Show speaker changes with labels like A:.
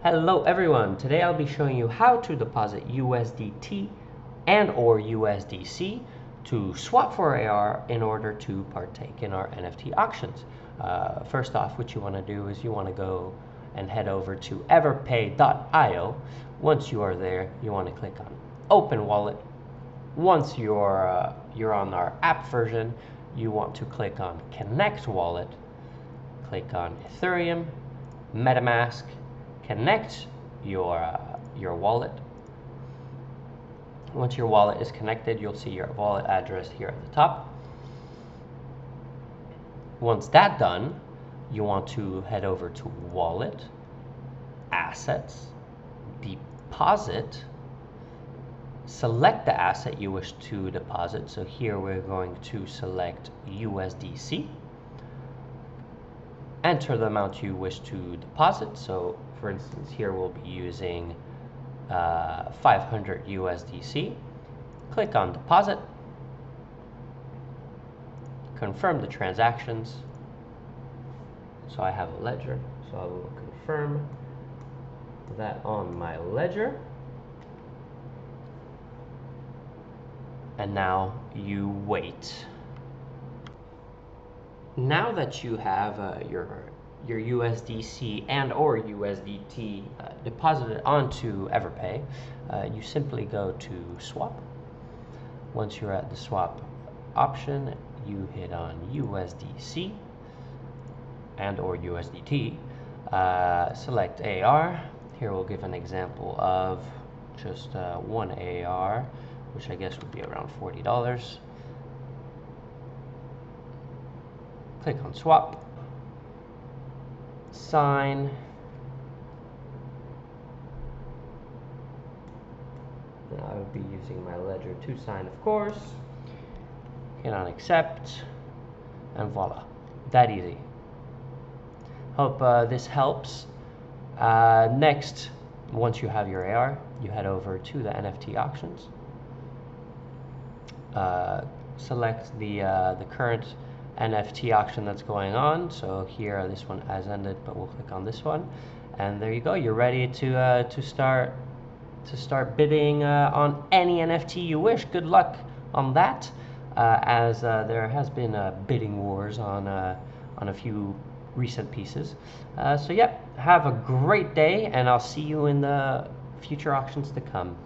A: Hello everyone, today I'll be showing you how to deposit USDT and or USDC to swap for AR in order to partake in our NFT auctions. First off, what you want to do is you want to go and head over to everpay.io. Once you are there, you want to click on Open Wallet. Once you're on our app version, you want to click on Connect Wallet, click on Ethereum, MetaMask, connect your wallet. Once your wallet is connected, you'll see your wallet address here at the top. Once that's done, you want to head over to Wallet, Assets, Deposit, select the asset you wish to deposit. So here we're going to select USDC. Enter the amount you wish to deposit. So for instance, here we'll be using 500 USDC. Click on deposit. Confirm the transactions. So I have a ledger, so I will confirm that on my ledger. And now you wait. Now that you have your USDC and or USDT deposited onto everPay, you simply go to swap. Once you're at the swap option, you hit on USDC and or USDT. Select AR. Here we'll give an example of just one AR, which I guess would be around $40. Click on swap, sign, now I would be using my ledger to sign, of course. Hit on accept, and voila, that easy. Hope this helps. Next, once you have your AR, you head over to the NFT auctions. Select the current NFT auction that's going on. So here, this one has ended, but we'll click on this one, and there you go. You're ready to start bidding on any NFT you wish. Good luck on that, as there has been bidding wars on a few recent pieces. So yeah, have a great day, and I'll see you in the future auctions to come.